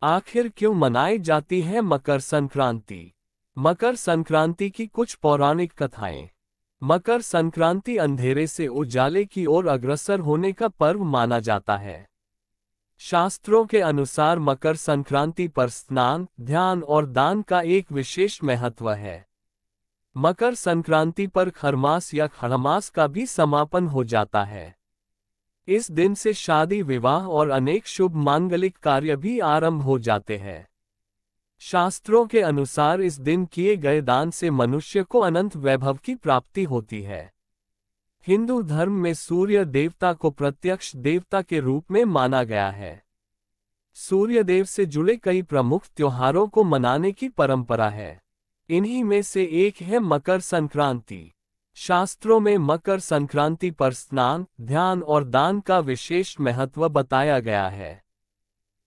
आखिर क्यों मनाई जाती है मकर संक्रांति? मकर संक्रांति की कुछ पौराणिक कथाएं। मकर संक्रांति अंधेरे से उजाले की ओर अग्रसर होने का पर्व माना जाता है। शास्त्रों के अनुसार मकर संक्रांति पर स्नान, ध्यान और दान का एक विशेष महत्व है। मकर संक्रांति पर खरमास या खड़मास का भी समापन हो जाता है। इस दिन से शादी, विवाह और अनेक शुभ मांगलिक कार्य भी आरंभ हो जाते हैं। शास्त्रों के अनुसार इस दिन किए गए दान से मनुष्य को अनंत वैभव की प्राप्ति होती है। हिंदू धर्म में सूर्य देवता को प्रत्यक्ष देवता के रूप में माना गया है। सूर्य देव से जुड़े कई प्रमुख त्योहारों को मनाने की परंपरा है। इन्हीं में से एक है मकर संक्रांति। शास्त्रों में मकर संक्रांति पर स्नान, ध्यान और दान का विशेष महत्व बताया गया है।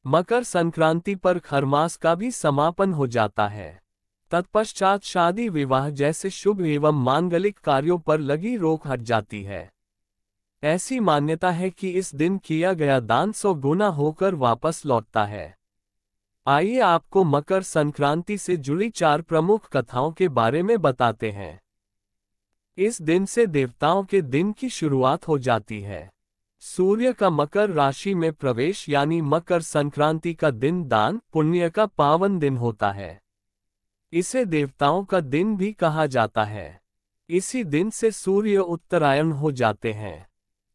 मकर संक्रांति पर खरमास का भी समापन हो जाता है। तत्पश्चात शादी, विवाह जैसे शुभ एवं मांगलिक कार्यों पर लगी रोक हट जाती है। ऐसी मान्यता है कि इस दिन किया गया दान 100 गुना होकर वापस लौटता है। आइए आपको मकर संक्रांति से जुड़ी 4 प्रमुख कथाओं के बारे में बताते हैं। इस दिन से देवताओं के दिन की शुरुआत हो जाती है। सूर्य का मकर राशि में प्रवेश यानी मकर संक्रांति का दिन दान पुण्य का पावन दिन होता है। इसे देवताओं का दिन भी कहा जाता है। इसी दिन से सूर्य उत्तरायण हो जाते हैं।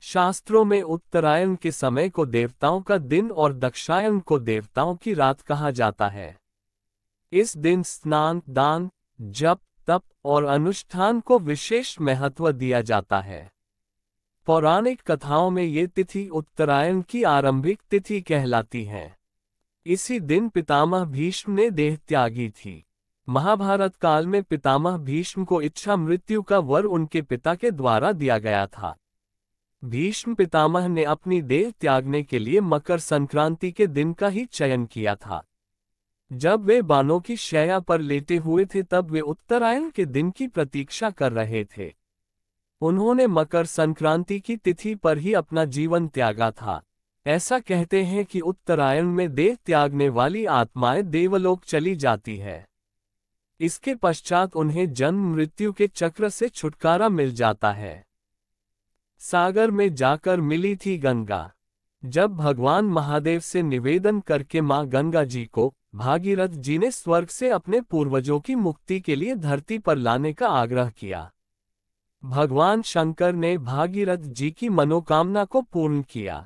शास्त्रों में उत्तरायण के समय को देवताओं का दिन और दक्षायन को देवताओं की रात कहा जाता है। इस दिन स्नान, दान, जप, तप और अनुष्ठान को विशेष महत्व दिया जाता है। पौराणिक कथाओं में ये तिथि उत्तरायण की आरंभिक तिथि कहलाती है। इसी दिन पितामह भीष्म ने देह त्यागी थी। महाभारत काल में पितामह भीष्म को इच्छा मृत्यु का वर उनके पिता के द्वारा दिया गया था। भीष्म पितामह ने अपनी देह त्यागने के लिए मकर संक्रांति के दिन का ही चयन किया था। जब वे बाणों की शैया पर लेटे हुए थे तब वे उत्तरायण के दिन की प्रतीक्षा कर रहे थे। उन्होंने मकर संक्रांति की तिथि पर ही अपना जीवन त्यागा था। ऐसा कहते हैं कि उत्तरायण में देह त्यागने वाली आत्माएं देवलोक चली जाती है। इसके पश्चात उन्हें जन्म मृत्यु के चक्र से छुटकारा मिल जाता है। सागर में जाकर मिली थी गंगा। जब भगवान महादेव से निवेदन करके मां गंगा जी को भागीरथ जी ने स्वर्ग से अपने पूर्वजों की मुक्ति के लिए धरती पर लाने का आग्रह किया। भगवान शंकर ने भागीरथ जी की मनोकामना को पूर्ण किया।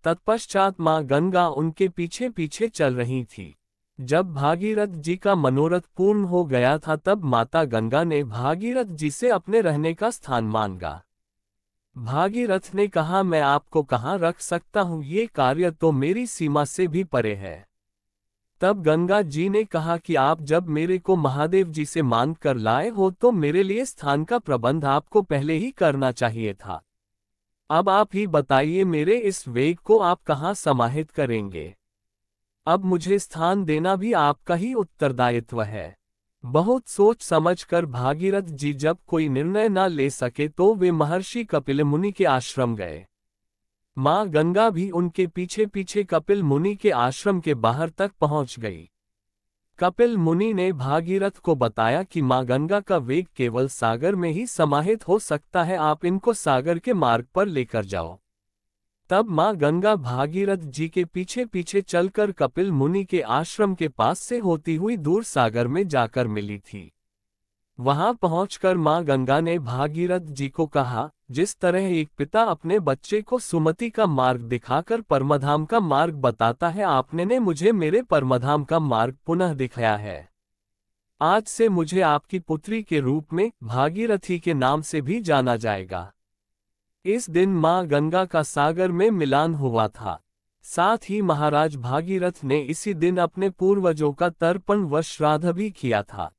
तत्पश्चात मां गंगा उनके पीछे पीछे चल रही थी। जब भागीरथ जी का मनोरथ पूर्ण हो गया था तब माता गंगा ने भागीरथ जी से अपने रहने का स्थान मांगा। भागीरथ ने कहा, मैं आपको कहाँ रख सकता हूँ, ये कार्य तो मेरी सीमा से भी परे है। तब गंगा जी ने कहा कि आप जब मेरे को महादेव जी से मांग कर लाए हो तो मेरे लिए स्थान का प्रबंध आपको पहले ही करना चाहिए था। अब आप ही बताइए मेरे इस वेग को आप कहाँ समाहित करेंगे। अब मुझे स्थान देना भी आपका ही उत्तरदायित्व है। बहुत सोच समझकर भागीरथ जी जब कोई निर्णय न ले सके तो वे महर्षि कपिल मुनि के आश्रम गए। मां गंगा भी उनके पीछे पीछे कपिल मुनि के आश्रम के बाहर तक पहुंच गई। कपिल मुनि ने भागीरथ को बताया कि मां गंगा का वेग केवल सागर में ही समाहित हो सकता है, आप इनको सागर के मार्ग पर लेकर जाओ। तब मां गंगा भागीरथ जी के पीछे पीछे चलकर कपिल मुनि के आश्रम के पास से होती हुई दूर सागर में जाकर मिली थी। वहां पहुंचकर मां गंगा ने भागीरथ जी को कहा, जिस तरह एक पिता अपने बच्चे को सुमति का मार्ग दिखाकर परमधाम का मार्ग बताता है, आपने ने मुझे मेरे परमधाम का मार्ग पुनः दिखाया है। आज से मुझे आपकी पुत्री के रूप में भागीरथी के नाम से भी जाना जाएगा। इस दिन मां गंगा का सागर में मिलान हुआ था। साथ ही महाराज भागीरथ ने इसी दिन अपने पूर्वजों का तर्पण व श्राद्ध भी किया था।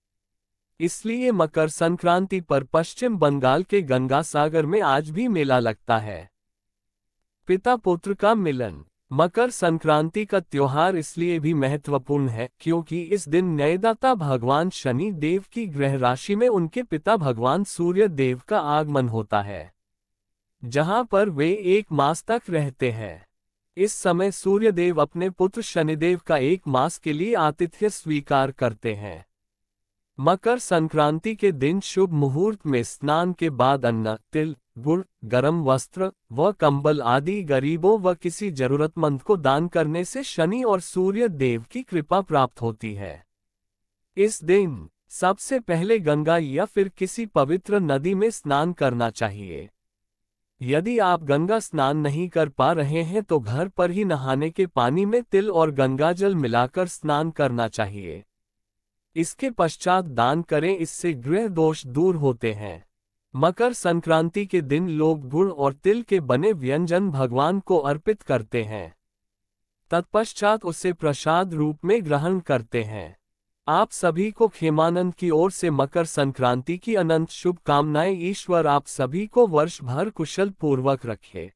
इसलिए मकर संक्रांति पर पश्चिम बंगाल के गंगा सागर में आज भी मेला लगता है। पिता पुत्र का मिलन। मकर संक्रांति का त्योहार इसलिए भी महत्वपूर्ण है क्योंकि इस दिन न्यायदाता भगवान शनि देव की ग्रह राशि में उनके पिता भगवान सूर्य देव का आगमन होता है, जहां पर वे 1 मास तक रहते हैं। इस समय सूर्यदेव अपने पुत्र शनिदेव का 1 मास के लिए आतिथ्य स्वीकार करते हैं। मकर संक्रांति के दिन शुभ मुहूर्त में स्नान के बाद अन्न, तिल, गुड़, गर्म वस्त्र व कंबल आदि गरीबों व किसी जरूरतमंद को दान करने से शनि और सूर्य देव की कृपा प्राप्त होती है। इस दिन सबसे पहले गंगा या फिर किसी पवित्र नदी में स्नान करना चाहिए। यदि आप गंगा स्नान नहीं कर पा रहे हैं तो घर पर ही नहाने के पानी में तिल और गंगाजल मिलाकर स्नान करना चाहिए। इसके पश्चात दान करें, इससे ग्रह दोष दूर होते हैं। मकर संक्रांति के दिन लोग गुड़ और तिल के बने व्यंजन भगवान को अर्पित करते हैं। तत्पश्चात उसे प्रसाद रूप में ग्रहण करते हैं। आप सभी को खेमानंद की ओर से मकर संक्रांति की अनंत शुभकामनाएं। ईश्वर आप सभी को वर्ष भर कुशल पूर्वक रखे।